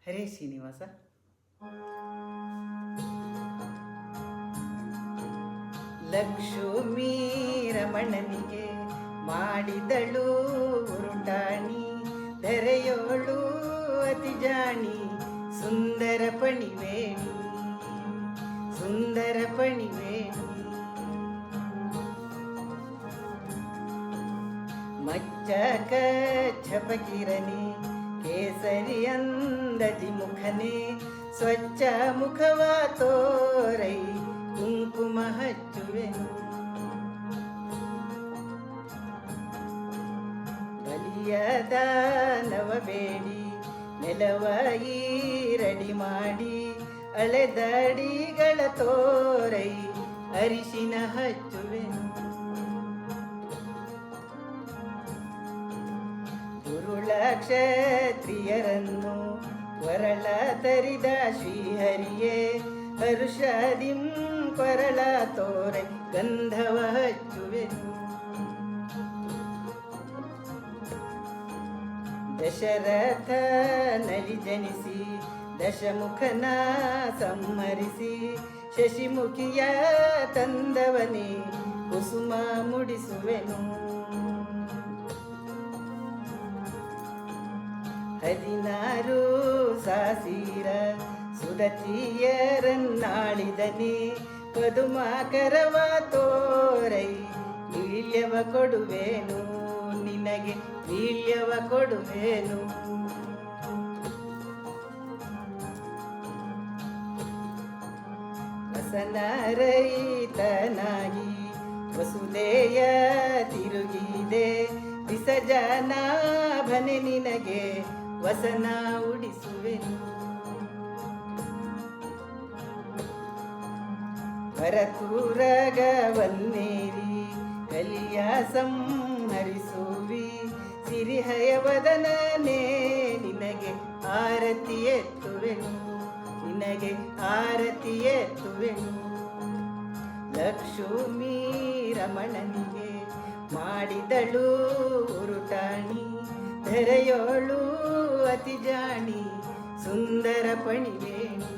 ಹರೇ ಶ್ರೀನಿವಾಸ. ಲಕ್ಷ್ಮೀ ರಮಣನಿಗೆ ಮಾಡಿದಳು ಉರುಟಾಣಿ, ಧರೆಯೋಳು ಅತಿ ಜಾಣಿ, ಸುಂದರ ಪಣಿವೇಣಿ, ಸುಂದರ ಪಣಿವೇಣಿ. ಮಚ್ಚಕ ಛಪಕಿರನೆ, ಕೇಸರಿ ಅಂದದಿ ಮುಖನೆ, ಸ್ವಚ್ಛ ಮುಖವ ತೋರೈ ಕುಂಕುಮ ಹಚ್ಚುವೆನು. ಬಲಿಯದ ನವಬೇಡಿ ನೆಲವ ಈರಡಿ ಮಾಡಿ, ಅಳೆದಡಿಗಳ ತೋರೈ ಅರಿಶಿನ ಹಚ್ಚುವೆನು. ಗುರುಳ ಕ್ಷತ್ರಿಯರನ್ನು ಕೊರಳ ತರಿದ ಶ್ರೀಹರಿಯೇ, ಹರುಷದಿಂ ಕೊರಳ ತೋರೆ ಗಂಧವ ಹಚ್ಚುವೆನು. ದಶರಥ ನಲಿ ಜನಿಸಿ ದಶಮುಖನ ಸಂಹರಿಸಿ, ಶಶಿಮುಖಿಯ ತಂದವನೇ ಕುಸುಮ ಮುಡಿಸುವೆನು. 16 ಸಾಸಿರ ಸುದತಿಯರನ್ನಾಳಿದನೆ, ಪದುಮಾಕರವ ತೋರೈ ವೀಳ್ಯವ ಕೊಡುವೆನು, ನಿನಗೆ ವೀಳ್ಯವ ಕೊಡುವೆನು. ವಸನರಹಿತನಾಗಿ ವಸುದೆಯ ತಿರುಗಿದೆ, ವಿಸಜನಾಭನೆ ನಿನಗೆ ವಸನ ಉಡಿಸುವೆನು. ವರತೂರಗವನ್ನೇರಿ ಕಲಿಯ ಸಂಹರಿಸುವಿ, ಸಿರಿಹಯವದನೇ ನಿನಗೆ ಆರತಿ ಎತ್ತುವೆನು, ನಿನಗೆ ಆರತಿ ಎತ್ತುವೆನು. ಲಕ್ಷ್ಮೀ ರಮಣನಿಗೆ ಮಾಡಿದಳು ಉರುಟಾಣಿ, ಧರೆಯೋಳು ಅತಿ ಜಾಣಿ, ಸುಂದರ ಪಣಿವೇಣಿ,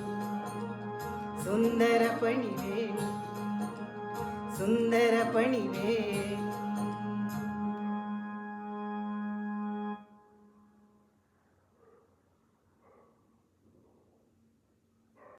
ಸುಂದರ ಪಣಿವೇಣಿ, ಸುಂದರ ಪಣಿವೇಣಿ.